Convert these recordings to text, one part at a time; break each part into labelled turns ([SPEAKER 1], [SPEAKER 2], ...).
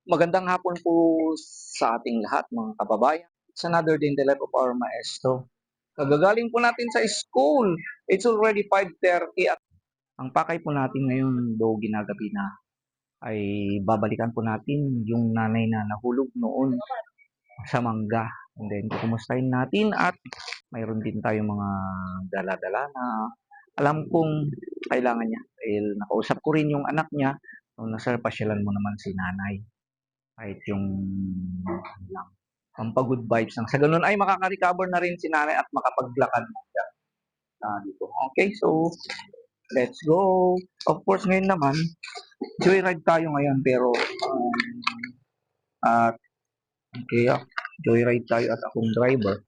[SPEAKER 1] Magandang hapon po sa ating lahat mga kababayan. It's another day in the life of our maestro. Kagagaling po natin sa school. It's already 5:30 at ang pakay po natin ngayon, do ginagabi na, ay babalikan po natin yung nanay na nahulog noon sa mangga. And then kukumustahin natin at mayroon din tayong mga dala-dala na alam kong kailangan niya. Dahil nakausap ko rin yung anak niya nung nasa pasyalan mo naman si nanay. Kahit yung ano lang, pampagood vibes lang. Sa ganun ay makaka-recover na rin si nanay at makapaglakad na siya dito. Okay, so let's go. Of course, ngayon naman, joyride tayo ngayon pero at okay, joyride tayo at akong driver.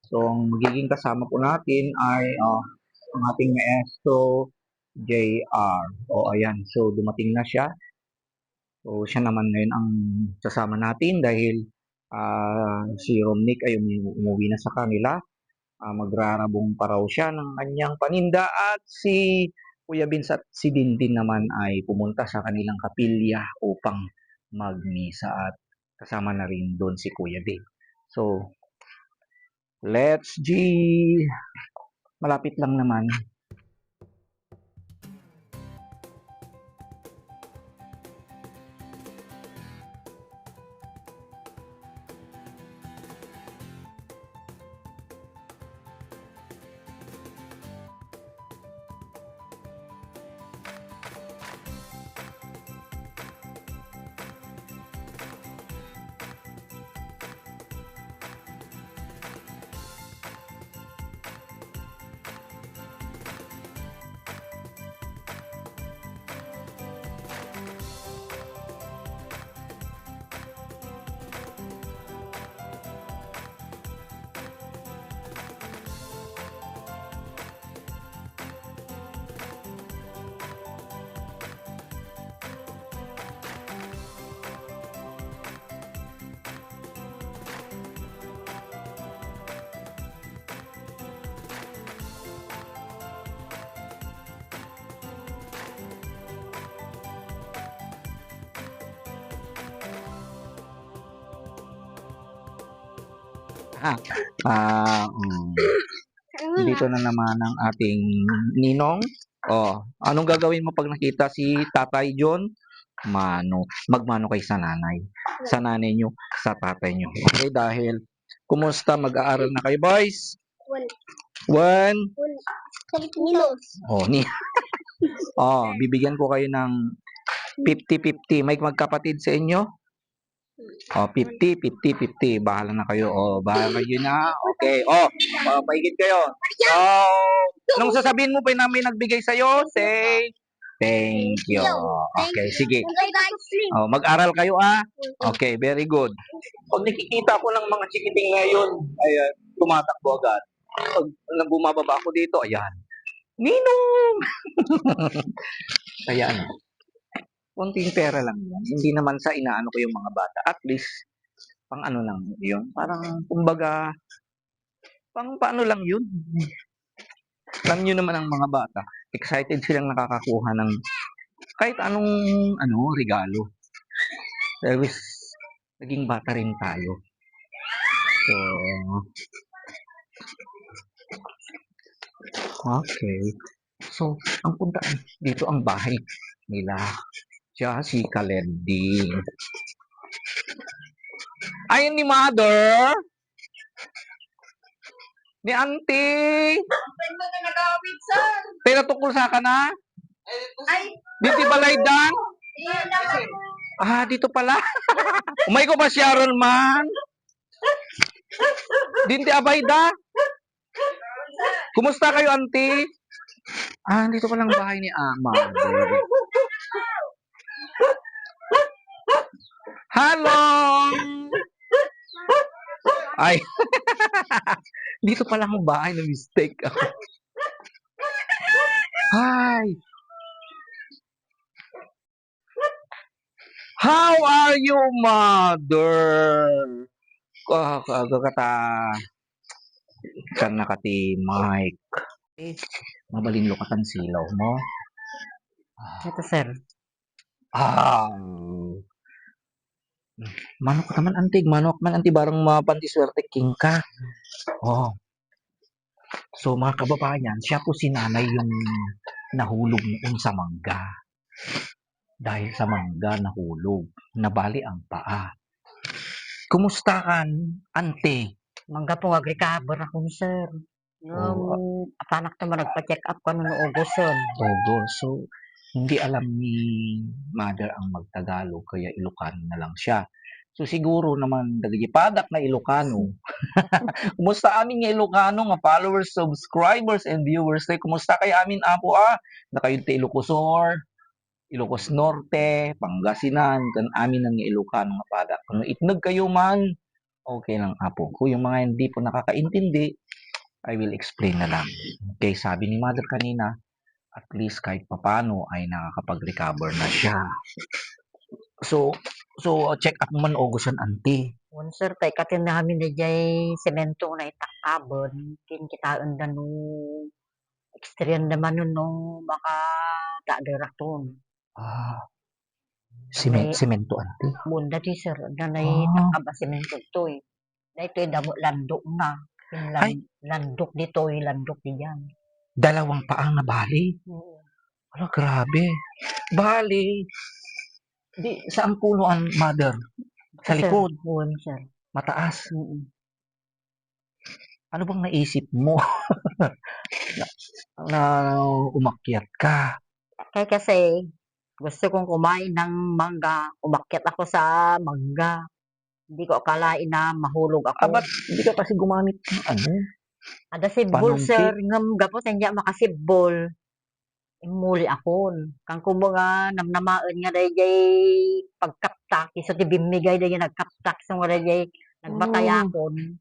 [SPEAKER 1] So, ang magiging kasama po natin ay ang ating maestro JR. O, ayan. So, dumating na siya. So, siya naman ngayon ang kasama natin dahil si Romnick ay umuwi na sa kanila. Magrarabong pa raw siya ng kanyang paninda at si Kuya Vince at si Dindin naman ay pumunta sa kanilang kapilya upang magmisa at kasama na rin doon si Kuya Dave. So, let's G! Malapit lang naman. Dito na naman ang ating ninong. Anong gagawin mo pag nakita si Tatay John? Magmano kay sa nanay. Sa nanay nyo, sa tatay nyo. Okay, dahil kumusta mag-aaral na kayo, boys? One. Bibigyan ko kayo ng 50-50. May magkapatid sa inyo? 50-50. Bahala na kayo. Bahala kayo na. Okay. Paigit kayo. Anong sasabihin mo pa na may nagbigay sa'yo? Say, thank you. Okay, sige. Mag-aral kayo, Okay, very good. Pag nakikita ko ng mga chikiting ngayon, ayan, tumatakbo agad. Pag bumababa ako dito, ayan. Ninong! Kaya konting pera lang yan. Hindi naman sa inaano ko yung mga bata. At least, pang ano lang yun. Parang, kumbaga, pang paano lang yun. Alam nyo naman ang mga bata. Excited silang nakakakuha ng kahit anong regalo. Dahil naging bata rin tayo. So, okay. So, ang punta dito ang bahay nila. Siya si Kalending. Ayun ni Mother. Ni Auntie. Pero tukol sa ka na? Dito balay dan? Dito pala. Umay ko ba Sharon man? Dinti Abayda? Kumusta kayo, Auntie? Dito palang bahay ni Mother. Hello! Ay, dito palang bahay na mistake ako. Hi! How are you, Mother? Kan nakati Mike. Mabalinlo ka kan silaw mo.
[SPEAKER 2] Ito, sir.
[SPEAKER 1] Manok naman antig, manok man anti barang mapandiswerte king ka. Oh. So mga kababayan, siya po si nanay yung nahulog noon sa mangga. Dahil sa mangga nahulog, nabali ang paa. Kumusta kan, ante?
[SPEAKER 2] Mangga po agrikabor ako ni sir. Apanak naman nagpa-check up ko noong Augusto.
[SPEAKER 1] Ogo. So, hindi alam ni mother ang magtagalog, kaya Ilocano na lang siya. So, siguro naman, padak na Ilocano. Kumusta amin nga Ilocano, nga followers, subscribers, and viewers? Tay, kumusta kay amin apo na kayo ti Ilocosor, Ilocos Norte, Pangasinan, kan amin ang Ilocano nga padak. Kung itnog kayo man, okay lang apo. Kung yung mga hindi po nakakaintindi, I will explain na lang. Okay, sabi ni mother kanina, at least kahit papano ay nakakapag-recover na siya. So check up man Augustan anti.
[SPEAKER 2] One sir, kay katin namin na jay semento na itakabon. Kin kita undan no ekstriyan naman nun no baka daderaton.
[SPEAKER 1] Semento anti.
[SPEAKER 2] Bunda di sir, nanay takaba semento to eh. Na ito damo landok na.
[SPEAKER 1] Ay.
[SPEAKER 2] Landok dito landok diyan.
[SPEAKER 1] Dalawang paang na bali. Ala, grabe. Bali, di saan puno ang mother? Sa likod.
[SPEAKER 2] Sir.
[SPEAKER 1] Mataas. Ano bang naisip mo? na umakyat ka?
[SPEAKER 2] Kaya kasi gusto kong kumain ng mangga. Umakyat ako sa mangga. Hindi ko akalain na mahulog ako.
[SPEAKER 1] Ba't hindi ka kasi gumamit ng ano?
[SPEAKER 2] Ada sibol sir, ngam gapot hindi makasibol. Muli ako. Kang kumbaga namnamaan nga dayjay pagkaptak iso ti bimigay dayjay nagkaptak so nga dayjay nagbatay akon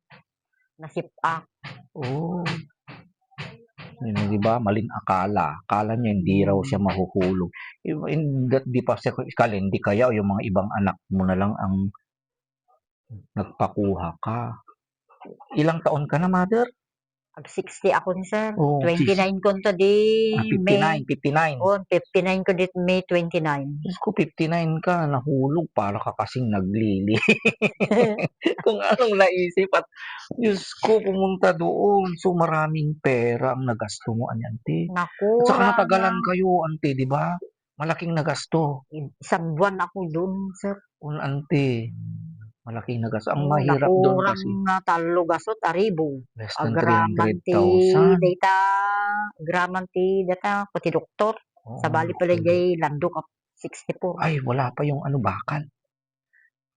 [SPEAKER 2] nasipak.
[SPEAKER 1] Yun, di ba? Maling akala. Akala niya hindi raw siya mahuhulog. Di pa siya ikala, hindi kaya o yung mga ibang anak mo na lang ang nagpakuha ka. Ilang taon ka na, mother?
[SPEAKER 2] Ag 60 ako ni sir.
[SPEAKER 1] Oh,
[SPEAKER 2] 29 ko to di
[SPEAKER 1] 59, 59.
[SPEAKER 2] Oh, 59 ko dit May 29.
[SPEAKER 1] Diyos ko, 59 ka, nahulog, para ka kasing naglili. Kung anong naisip at Diyos ko, pumunta doon. So, maraming pera ang nagasto mo, ante.
[SPEAKER 2] Naku,
[SPEAKER 1] At saka natagalan kayo, ante, di ba? Malaking nagasto.
[SPEAKER 2] Isang buwan ako doon, sir.
[SPEAKER 1] Ante, malaking nagasto. Ang mahirap doon kasi.
[SPEAKER 2] Nakurang talo gasot, aribo.
[SPEAKER 1] Less than 300,000.
[SPEAKER 2] Data, agramanti, data, pati doktor. Sa bali pala jay landok 64.
[SPEAKER 1] Ay, wala pa yung bakal.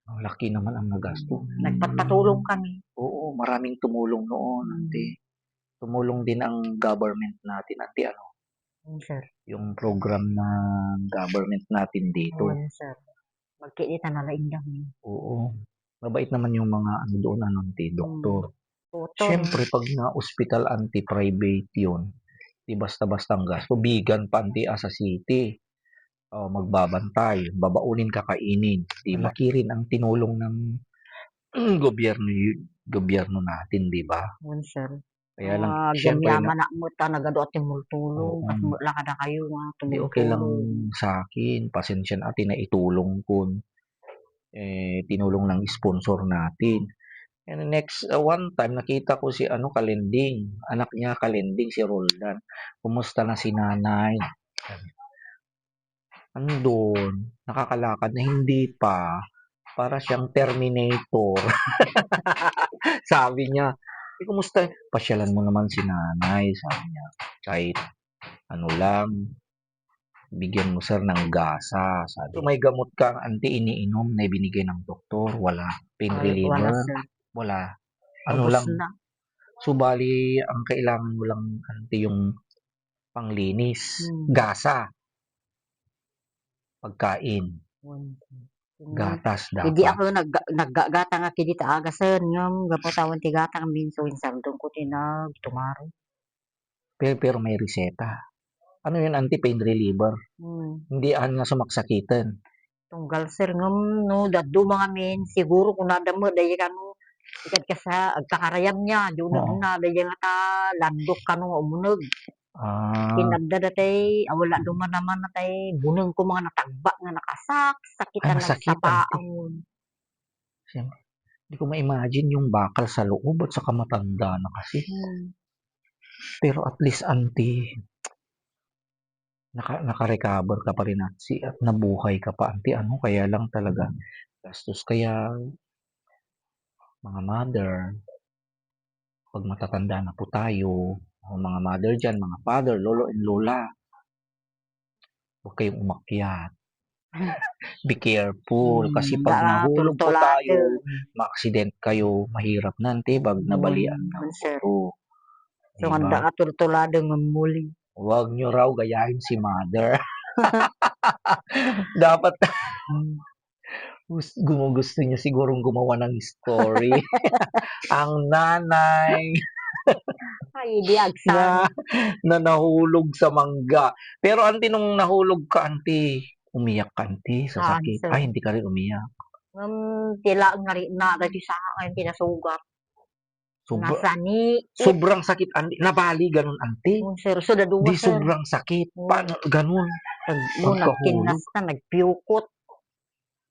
[SPEAKER 1] Ang laki naman ang nagasto.
[SPEAKER 2] Nagpatulong kami.
[SPEAKER 1] Oo, maraming tumulong noon, ante. Tumulong din ang government natin, ante, ano?
[SPEAKER 2] Sir.
[SPEAKER 1] Yung program ng government natin dito.
[SPEAKER 2] Sir. Magkikita na laing lang.
[SPEAKER 1] Oo. Mabait naman yung mga ano doon, ante, doktor. Siyempre, pag na-hospital, ante, private yun. Di basta-basta ang gasto. Bigan pa, ante, sa city. Magbabantay, babaunin, kakainin. Di makirin ang tinulong ng gobyerno natin, di ba?
[SPEAKER 2] Sir.
[SPEAKER 1] Kaya lang,
[SPEAKER 2] siyempre na mo ta nagado at tumulong at mula kada kayo nga
[SPEAKER 1] tumulong. Okay lang sa akin, pasensya na atin na itulong kun tinulong ng sponsor natin. And next one time nakita ko si Kalending, anak niya Kalending, si Roldan. Kumusta na si nanay? Andun, nakakalakad na hindi pa. Para siyang Terminator. Sabi niya, kumusta? Pasyalan mo naman si nanay, sabi niya. Kahit ano lang, bigyan mo sir ng gasa. Sabi. So, may gamot kang ante iniinom na ibinigay ng doktor? Wala. Pain reliever? Wala. Ano lang? So, bali, ang kailangan mo lang ante yung panglinis. Gasa. Pagkain. Gatas dapat.
[SPEAKER 2] Hindi ako naggagata nga kinita agasan ngam gapotawan ti gata kami so insaldong ko tinag tomorrow.
[SPEAKER 1] Pero may reseta. Ano yun, anti-pain reliever? Hindi nga sumaksakitan.
[SPEAKER 2] Tunggal sir ngam no daddo mga min siguro kung nadamo daya kanu ikad ka sa agkakarayam niya dunag na daya nga ta landok kanu umunog. Kinagda datay wala duman naman natay buneng ko mga natagba nga nakasak sakitan ng sapaon.
[SPEAKER 1] Siyempre, hindi ko ma-imagine yung bakal sa loob at saka matanda na kasi. Pero at least auntie, naka-recover ka pa rin at nabuhay ka pa auntie. Ano, kaya lang talaga gastos. Kaya mga mother, pag matatanda na po tayo, o mga mother dyan, mga father, lolo and lola, huwag kayong umakyat. Be careful kasi pag nahulog po tayo, ma-accident kayo, mahirap na auntie, pag nabalian na
[SPEAKER 2] sir.
[SPEAKER 1] po.
[SPEAKER 2] So,
[SPEAKER 1] Diba?
[SPEAKER 2] handa ka tultulado ng muli.
[SPEAKER 1] Huwag nyo raw gayahin si mother. Dapat gusto niya sigurong gumawa ng story. Ang nanay
[SPEAKER 2] Ay, di
[SPEAKER 1] na,
[SPEAKER 2] agsan.
[SPEAKER 1] na nahulog sa mangga. Pero auntie, nung nahulog ka auntie, umiyak ka auntie sa sakit.
[SPEAKER 2] Sir.
[SPEAKER 1] Ay, hindi ka rin umiyak.
[SPEAKER 2] Tila nga rin na dati sa akin pinasugat. Nasani.
[SPEAKER 1] Sobrang sakit auntie. Nabali ganun auntie.
[SPEAKER 2] Sir, so daduwa
[SPEAKER 1] Di
[SPEAKER 2] sir.
[SPEAKER 1] sobrang sakit. Paano ganun?
[SPEAKER 2] Nagkinas na, nagpiyukot.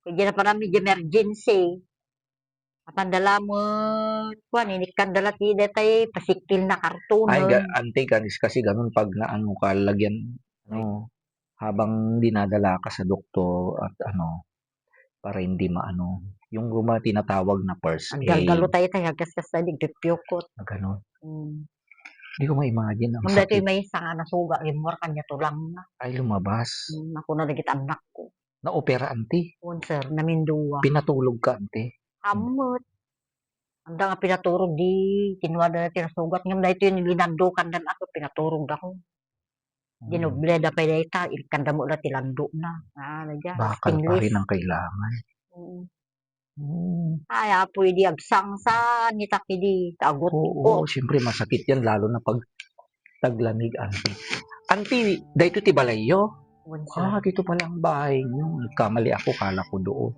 [SPEAKER 2] Kaya na pa namin emergency. At ang dala mo, kuan, inikan dala ti detay pasiktil na karton.
[SPEAKER 1] Ay, auntie, kasi ganun pag naano ka, lagyan, ano, habang dinadala ka sa doktor at ano, para hindi maano, yung tinatawag na first
[SPEAKER 2] Ang
[SPEAKER 1] aid.
[SPEAKER 2] galgalo tayo tayo, gasgas tayo, nagpiyukot.
[SPEAKER 1] Na ganun. Hindi ko ma-imagine ang
[SPEAKER 2] Nung dati
[SPEAKER 1] sakit.
[SPEAKER 2] may isang nasuga, limor kanya tulang na.
[SPEAKER 1] Ay, lumabas.
[SPEAKER 2] Ako na nagit anak ko.
[SPEAKER 1] Na-opera, auntie.
[SPEAKER 2] Sir, naminduwa.
[SPEAKER 1] Pinatulog ka, auntie.
[SPEAKER 2] Amot. Anda nga pinaturog di kinuwada na tinasugat ngam dahito yung linandukan dan ako pinaturog ako. Ginubleda pa dayta ilkanda mo la tilando na. Nagya.
[SPEAKER 1] Bakal pa rin ang kailangan.
[SPEAKER 2] Ay, pwede agsang sa nitakidi tagot.
[SPEAKER 1] Oo, siyempre masakit yan lalo na pag taglamig, auntie. Auntie, dahito ti Balayo? Dito pala ang bahay niyo. Nagkamali ako, kala ko doon.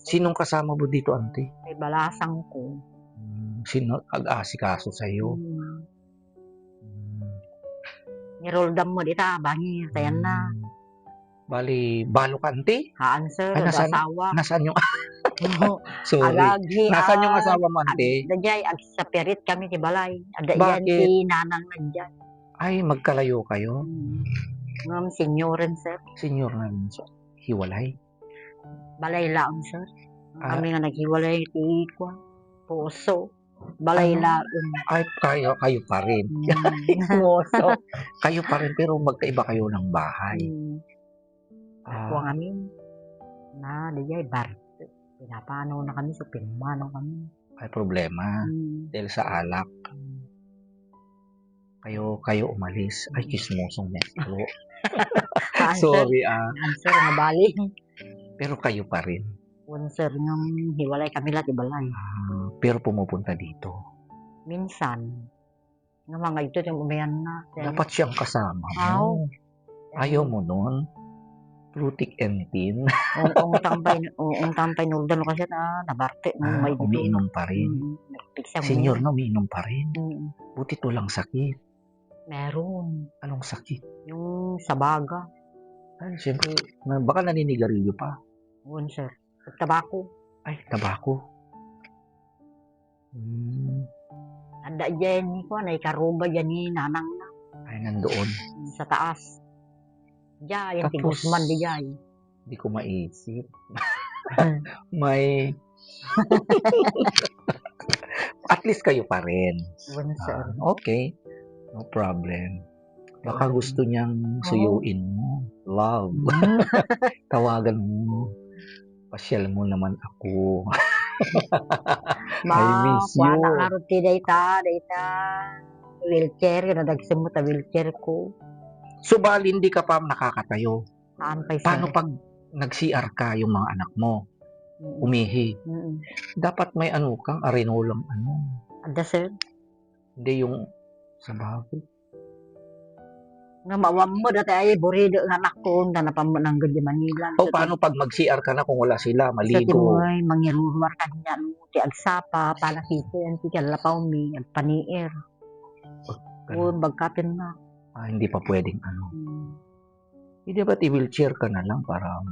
[SPEAKER 1] Sinong kasama mo dito, auntie?
[SPEAKER 2] May balasang ko.
[SPEAKER 1] Sino ag-asikaso sa'yo?
[SPEAKER 2] Niroldam mo dita, bangi, tayan na.
[SPEAKER 1] Bali, balo ka, auntie?
[SPEAKER 2] Haan, sir,
[SPEAKER 1] asawa. Nasaan yung... Sorry.
[SPEAKER 2] Alagi,
[SPEAKER 1] Nasaan yung asawa mo, auntie?
[SPEAKER 2] Dadyay, sa perit kami ti balay. Ada yan
[SPEAKER 1] Bakit?
[SPEAKER 2] si nanang nandiyan.
[SPEAKER 1] Ay, magkalayo kayo?
[SPEAKER 2] Ngam, senyoren, sir.
[SPEAKER 1] Senyor na rin, sir. Hiwalay?
[SPEAKER 2] Balay lang, sir. Kami nga naghiwalay ti ko. Puso. Balay lang.
[SPEAKER 1] Ay, kayo pa rin. Puso. Kayo pa rin, pero magkaiba kayo ng bahay.
[SPEAKER 2] Ako ang amin. Na, diyan, bar. Pinapano na kami, so pinumano kami.
[SPEAKER 1] Ay, problema. Dahil sa alak. Kayo umalis. Ay, chismosong metro. Sorry,
[SPEAKER 2] Answer, nabali.
[SPEAKER 1] Pero kayo pa rin.
[SPEAKER 2] Sir, nung hiwalay kami lahat, ibalay.
[SPEAKER 1] Pero pumupunta dito.
[SPEAKER 2] Minsan. Nga mga ito, yung umayan na.
[SPEAKER 1] Dapat siyang kasama mo. Ayaw mo nun. Plutik entin.
[SPEAKER 2] Ung tampay nuldan kasi nabarte.
[SPEAKER 1] Umiinom pa rin. Senyor na umiinom pa rin. Buti to lang sakit.
[SPEAKER 2] Meron.
[SPEAKER 1] Anong sakit?
[SPEAKER 2] Yung sa baga.
[SPEAKER 1] Ay, siyempre, baka naninigarilyo pa.
[SPEAKER 2] Sir. Tabako.
[SPEAKER 1] Ay, tabako.
[SPEAKER 2] Anda dyan ko, karuba dyan ni nanang na.
[SPEAKER 1] Ay, nandoon.
[SPEAKER 2] Sa taas. Diyan, yung tigusman di dyan.
[SPEAKER 1] Hindi ko maisip. May... At least kayo pa rin. Okay. No problem. Baka gusto niyang suyuin mo. Love. Tawagan mo. Pasyal mo naman ako. I miss you.
[SPEAKER 2] Wala nga rin ti dayta. Wheelchair, nadagsin mo ta wheelchair ko.
[SPEAKER 1] So, bali hindi ka pa nakakatayo. Paano pag nag-CR ka yung mga anak mo? Umihi. Dapat may kang arenolang
[SPEAKER 2] Ada, sir?
[SPEAKER 1] Hindi yung sa bago.
[SPEAKER 2] Nga mawam mo dati ay burido ng anak ko na napamananggad di Manila.
[SPEAKER 1] Paano pag mag-CR ka na kung wala sila, maligo?
[SPEAKER 2] Sa timoy, mangiruruar ka niya, ti agsapa, palakito yan, ti kalapaw mi, agpaniir. Bagkapin na.
[SPEAKER 1] Hindi pa pwedeng Hindi ba't i-wheelchair ka na lang para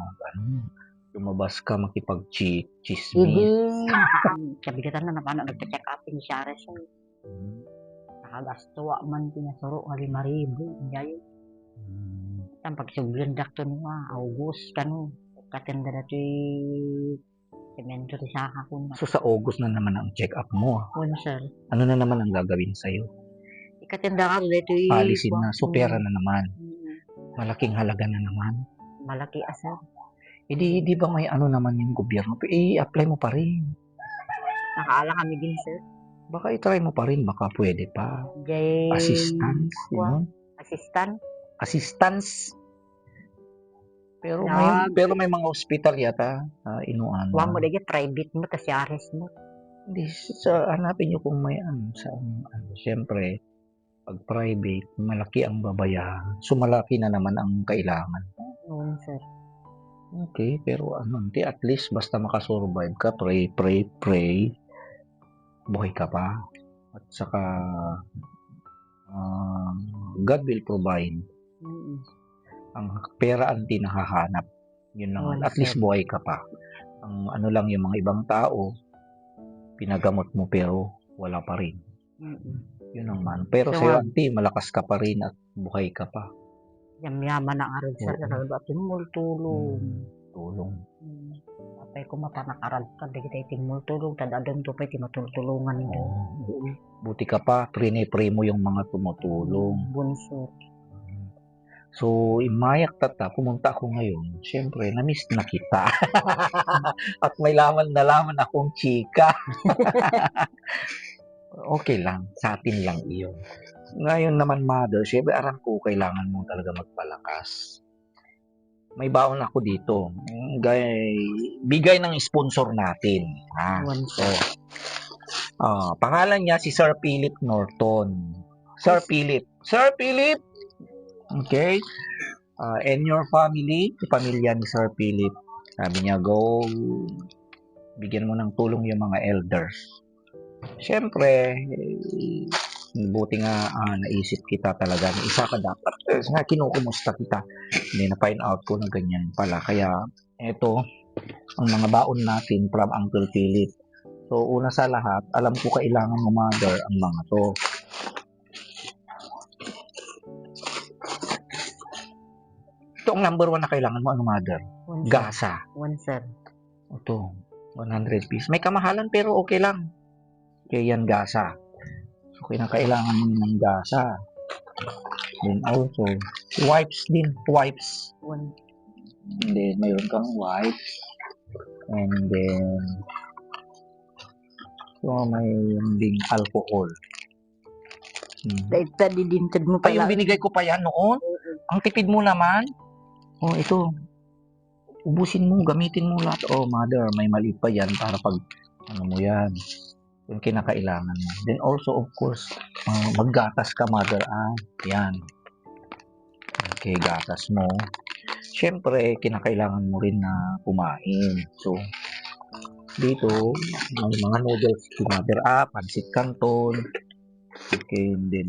[SPEAKER 1] lumabas ka
[SPEAKER 2] Hindi,
[SPEAKER 1] makipag-chismis.
[SPEAKER 2] kabigatan na naman ang nagpa-check up ni Shares.
[SPEAKER 1] Hmm.
[SPEAKER 2] Nakagastuwa man pinasuro nga 5,000. Ngayon, ang pagsuglan dakto niya, August, katenda na ito'y semento rin sa ako na.
[SPEAKER 1] So sa August na naman ang check-up mo.
[SPEAKER 2] Ano, sir?
[SPEAKER 1] Ano na naman ang gagawin sa'yo?
[SPEAKER 2] Ikatenda ka rin ito'y...
[SPEAKER 1] Alisin na, so pera na naman.
[SPEAKER 2] Mm.
[SPEAKER 1] Malaking halaga na naman.
[SPEAKER 2] Malaki asal.
[SPEAKER 1] Di ba may ano naman yung gobyerno? I-apply mo pa rin.
[SPEAKER 2] Nakaala kami din, sir.
[SPEAKER 1] Baka i-try mo pa rin, baka pwede pa.
[SPEAKER 2] Jay...
[SPEAKER 1] Assistance, yun. Assistance. Pero may mga ospital yata, inuano.
[SPEAKER 2] Huwag mo dahil private mo, tas Shares mo.
[SPEAKER 1] Hindi, hanapin nyo kung may siyempre, pag private, malaki ang babayaran. So, malaki na naman ang kailangan.
[SPEAKER 2] Oo, sir.
[SPEAKER 1] Okay, pero at least basta makasurvive ka, pray, buhay ka pa. At saka, God will provide.
[SPEAKER 2] Mm.
[SPEAKER 1] Ang pera ang tinahahanap. Yun lang,
[SPEAKER 2] Oo,
[SPEAKER 1] at least
[SPEAKER 2] sir.
[SPEAKER 1] buhay ka pa. Ang ano lang yung mga ibang tao, pinagamot mo pero wala pa rin.
[SPEAKER 2] Mm.
[SPEAKER 1] Yun ang man. Pero
[SPEAKER 2] So,
[SPEAKER 1] sa'yo, auntie, malakas ka pa rin at buhay ka pa.
[SPEAKER 2] Yaman ang arad, sir.
[SPEAKER 1] Oo.
[SPEAKER 2] Talaga at timul tulong.
[SPEAKER 1] Tulong.
[SPEAKER 2] Apay ko mapanakaral ka, dahil tayo timul tulong. Tadadong to pa, tinutulungan nito.
[SPEAKER 1] Buti ka pa, pray mo yung mga tumutulong.
[SPEAKER 2] Bunso.
[SPEAKER 1] So, imayak tata, pumunta ako ngayon. Siyempre, na-miss na kita. At may nalaman akong chika. Okay lang, sa atin lang iyon. Ngayon naman, mother, siyempre, aram ko, kailangan mo talaga magpalakas. May baon ako dito. Bigay ng sponsor natin. So, pangalan niya si Sir Philip Norton. Sir Philip. Okay? And your family, pamilya ni Sir Philip. Sabi niya, go, bigyan mo ng tulong yung mga elders. Siyempre, buti nga naisip kita talaga. Isa ka dapat. Nga, kinukumusta kita. Hindi na-find out ko na ganyan pala. Kaya, eto, ang mga baon natin from Uncle Philip. So, una sa lahat, alam ko kailangan mo, mother, ang mga to. Ito ang number 1 na kailangan mo, mother. Gasa.
[SPEAKER 2] Sir.
[SPEAKER 1] Ito, 100 pieces. May kamahalan pero okay lang. Kaya yan, gasa. So, kailangan mo ng gasa. Then also, wipes din. Wipes. And then, mayroon kang wipes. And then, so, may ding alcohol.
[SPEAKER 2] Dahil didintad mo
[SPEAKER 1] Ay, yung
[SPEAKER 2] pala.
[SPEAKER 1] binigay ko pa yan noon? Ang tipid mo naman. Oh, ito. Ubusin mo, gamitin mo lahat. Oh, mother, may maliit pa yan para pag, mo yan. Yung kinakailangan mo. Then also, of course, maggatas ka, mother. Yan. Okay, gatas mo. Siyempre, kinakailangan mo rin na kumain. So, dito, may mga noodles si mother. Pansit canton. Okay, and then,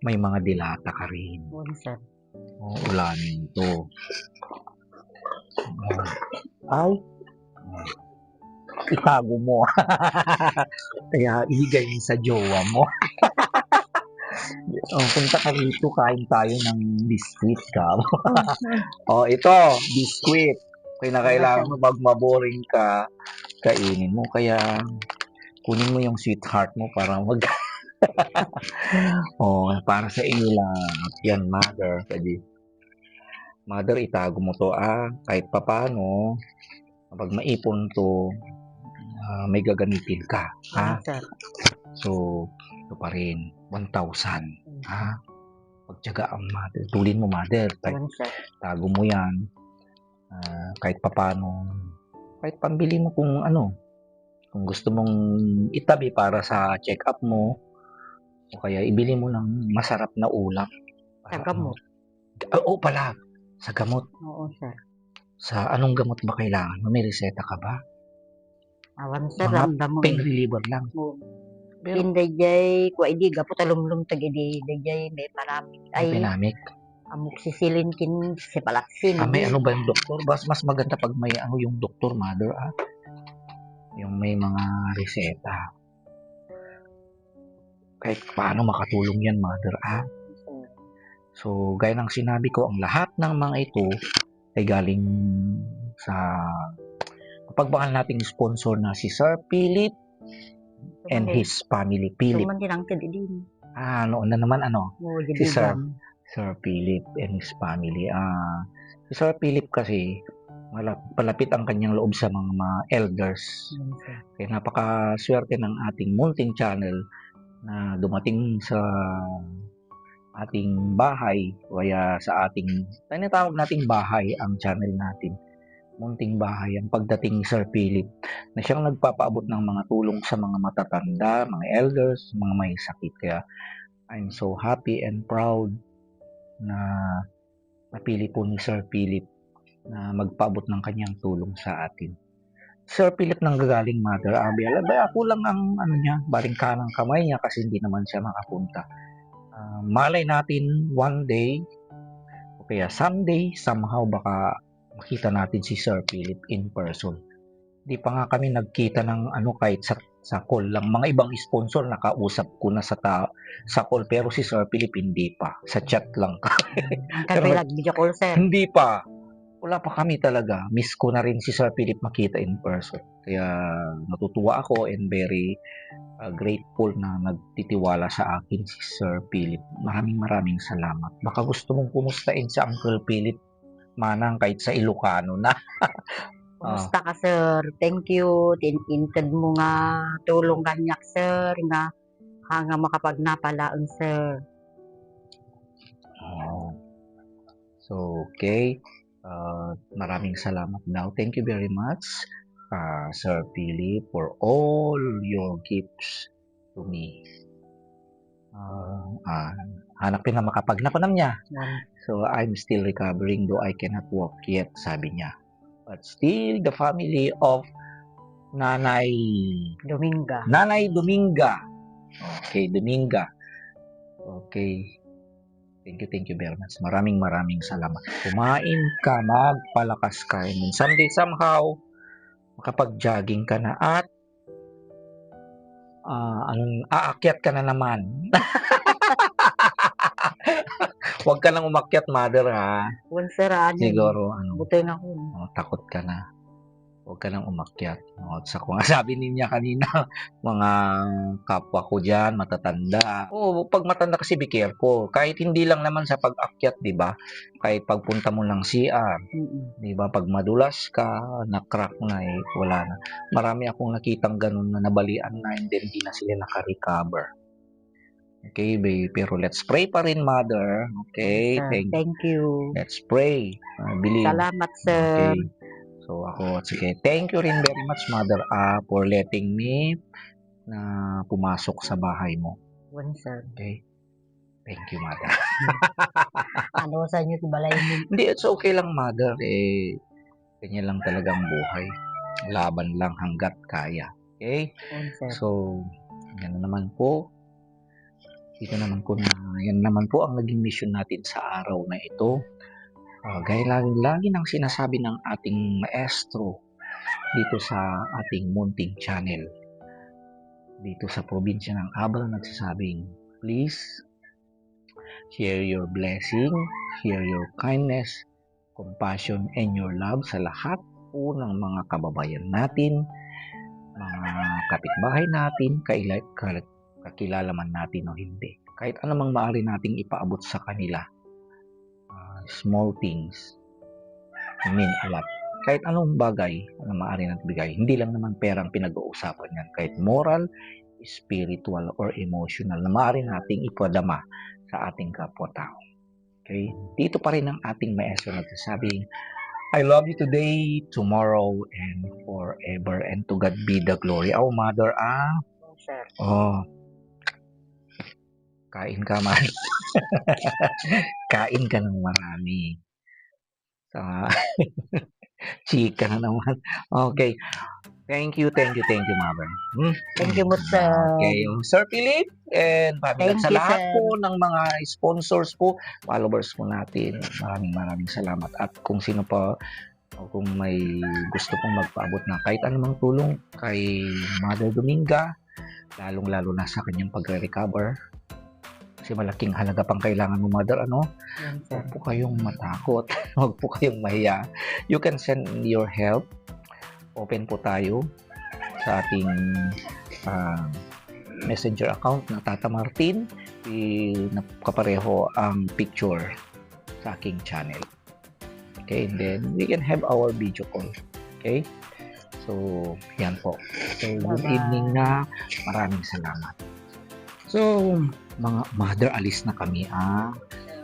[SPEAKER 1] may mga dilata ka rin.
[SPEAKER 2] Sir.
[SPEAKER 1] Ulanin ito. Itago mo. Kaya ibigay mo sa jowa mo. Punta ka rito, kain tayo ng biskuit ka. Ito, biskuit. Kailangan mo, pag maboring ka, kainin mo. Kaya, kunin mo yung sweetheart mo para para sa inyo lang. Yan, mother. Mother, itago mo to, kahit papano, pag maipon to, may gagamitin ka. So, ito pa rin, 1,000. Pagtyagaan, mother. Tulin mo, mother. Tago mo yan. Kahit papano. Kahit pambili mo kung kung gusto mong itabi para sa check-up mo, o kaya ibili mo ng masarap na ulam.
[SPEAKER 2] Sa gamot?
[SPEAKER 1] Oo pala, sa gamot.
[SPEAKER 2] Oo, sir.
[SPEAKER 1] Sa anong gamot ba kailangan mo? May reseta ka ba?
[SPEAKER 2] Sir,
[SPEAKER 1] pain reliever lang.
[SPEAKER 2] Hindi jay, kwa idi gapo talumlum tag idi jay may paramik.
[SPEAKER 1] Ay, pinamik.
[SPEAKER 2] Amoxicillin kin cephalaxin.
[SPEAKER 1] May ano ba yung doktor? Mas maganda pag may ano yung doktor, mother, yung may mga reseta. Kahit paano makatulong yan, mother, So, gaya ng sinabi ko, ang lahat ng mga ito ay galing sa kapagbakan nating sponsor na si Sir Philip and his family. Philip.
[SPEAKER 2] Suman din ang din.
[SPEAKER 1] Noon na naman si
[SPEAKER 2] Sir.
[SPEAKER 1] Sir Philip and his family. Si Sir Philip kasi palapit ang kanyang loob sa mga elders. Kaya napakaswerte ng ating munting channel na dumating sa ating bahay, kaya sa ating tinatawag nating bahay ang channel natin. Munting bahay ang pagdating ni Sir Philip na siyang nagpapaabot ng mga tulong sa mga matatanda, mga elders, mga may sakit. Kaya I'm so happy and proud na napili po ni Sir Philip na magpaabot ng kanyang tulong sa atin. Sir Philip nang gagaling, mother, ako lang ang baling kanang kamay niya kasi hindi naman siya makapunta. Malay natin one day o kaya someday, somehow baka makita natin si Sir Philip in person. Hindi pa nga kami nagkita ng kahit sa call lang. Mga ibang sponsor nakausap ko na sa call, pero si Sir Philip hindi pa. Sa chat lang.
[SPEAKER 2] Pero video call, sir.
[SPEAKER 1] Hindi pa. Wala pa kami talaga. Miss ko na rin si Sir Philip makita in person. Kaya natutuwa ako and very grateful na nagtitiwala sa akin si Sir Philip. Maraming salamat. Baka gusto mong kumustahin si Uncle Philip, manang kahit sa Ilocano na.
[SPEAKER 2] Kumusta ka, sir? Thank you. Tinintad mo nga tulong kanyak, sir, nga hanga makapagnapalaon, sir.
[SPEAKER 1] So, okay. Maraming salamat daw. Thank you very much, Sir Philip, for all your gifts to me. Hanapin na makapagnapanam niya. So, I'm still recovering though I cannot walk yet, sabi niya. But still, the family of Nanay Dominga. Okay, Dominga. Okay. Thank you very much. Maraming salamat. Kumain ka, magpalakas ka. And someday, somehow, makapag-jogging ka na at aakyat ka na naman. Huwag ka nang umakyat, mother, ha? Siguro,
[SPEAKER 2] buti na ako.
[SPEAKER 1] Takot ka na. Huwag ka nang umakyat. Sa kung sabi niya kanina, mga kapwa ko dyan, matatanda. Pag matanda kasi be careful. Kahit hindi lang naman sa pag-akyat, di ba? Kahit pagpunta mo ng CR, di ba? Pag madulas ka, na-crack na wala na. Marami akong nakitang ganun na nabalian na and then di na sila naka-recover. Okay, pero let's pray pa rin, mother. Okay,
[SPEAKER 2] thank you.
[SPEAKER 1] Let's pray. Believe.
[SPEAKER 2] Salamat, sir.
[SPEAKER 1] Okay. So, sige. Thank you rin very much, Mother, for letting me na pumasok sa bahay mo.
[SPEAKER 2] Sir.
[SPEAKER 1] Okay? Thank you, Mother.
[SPEAKER 2] Sa inyo, balay mo?
[SPEAKER 1] Hindi, it's okay lang, Mother. Ganyan lang talagang buhay. Laban lang hanggat kaya. Okay? So, yan naman po. Yan naman po ang naging mission natin sa araw na ito. Gaya lagi nang sinasabi ng ating maestro dito sa ating munting channel, dito sa probinsya ng Abra, nagsasabing, please share your blessing, share your kindness, compassion, and your love sa lahat po ng mga kababayan natin, mga kapitbahay natin, kakilala man natin o hindi. Kahit anumang maaari nating ipaabot sa kanila. Small things, a lot. Kahit anong bagay na maaari natin bigay, hindi lang naman perang pinag-uusapan yan. Kahit moral, spiritual, or emotional na maaari nating ipadama sa ating kapwa-tao. Okay? Dito pa rin ang ating maestro nagsasabing, I love you today, tomorrow, and forever, and to God be the glory. Oh, Mother, kain ka man. Kain ka ng marami. Chika na naman. Okay. Thank you, Mother.
[SPEAKER 2] Thank you, sir.
[SPEAKER 1] Okay, Sir Philip and family.
[SPEAKER 2] Thank
[SPEAKER 1] Sa
[SPEAKER 2] you,
[SPEAKER 1] lahat
[SPEAKER 2] sir.
[SPEAKER 1] po ng mga sponsors po, followers po natin, maraming salamat. At kung sino pa, o kung may gusto pong magpaabot na kahit anumang tulong kay Mother Dominga, lalong-lalo na sa kanyang pagre-recover. Kasi malaking halaga pang kailangan mo, Mother, ano?
[SPEAKER 2] Yan, sir.
[SPEAKER 1] Huwag po kayong matakot. Huwag po kayong mahiya. You can send your help. Open po tayo sa ating messenger account na Tata Martin. Nakapareho ang picture sa aking channel. Okay, and then we can have our video call. Okay? So, yan po. So, good
[SPEAKER 2] Bye-bye.
[SPEAKER 1] evening na. Maraming salamat. So, mga mother, alis na kami.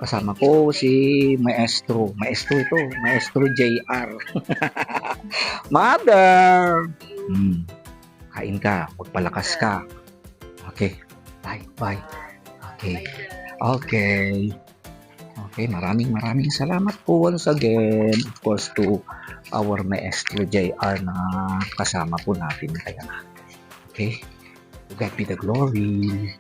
[SPEAKER 1] Kasama ko si Maestro. Maestro ito. Maestro JR. Mother! Kain ka. Magpalakas ka. Okay. Bye. Okay. Okay, maraming salamat po once again. Of course, to our Maestro JR na kasama po natin. Kaya, okay? To God be the glory.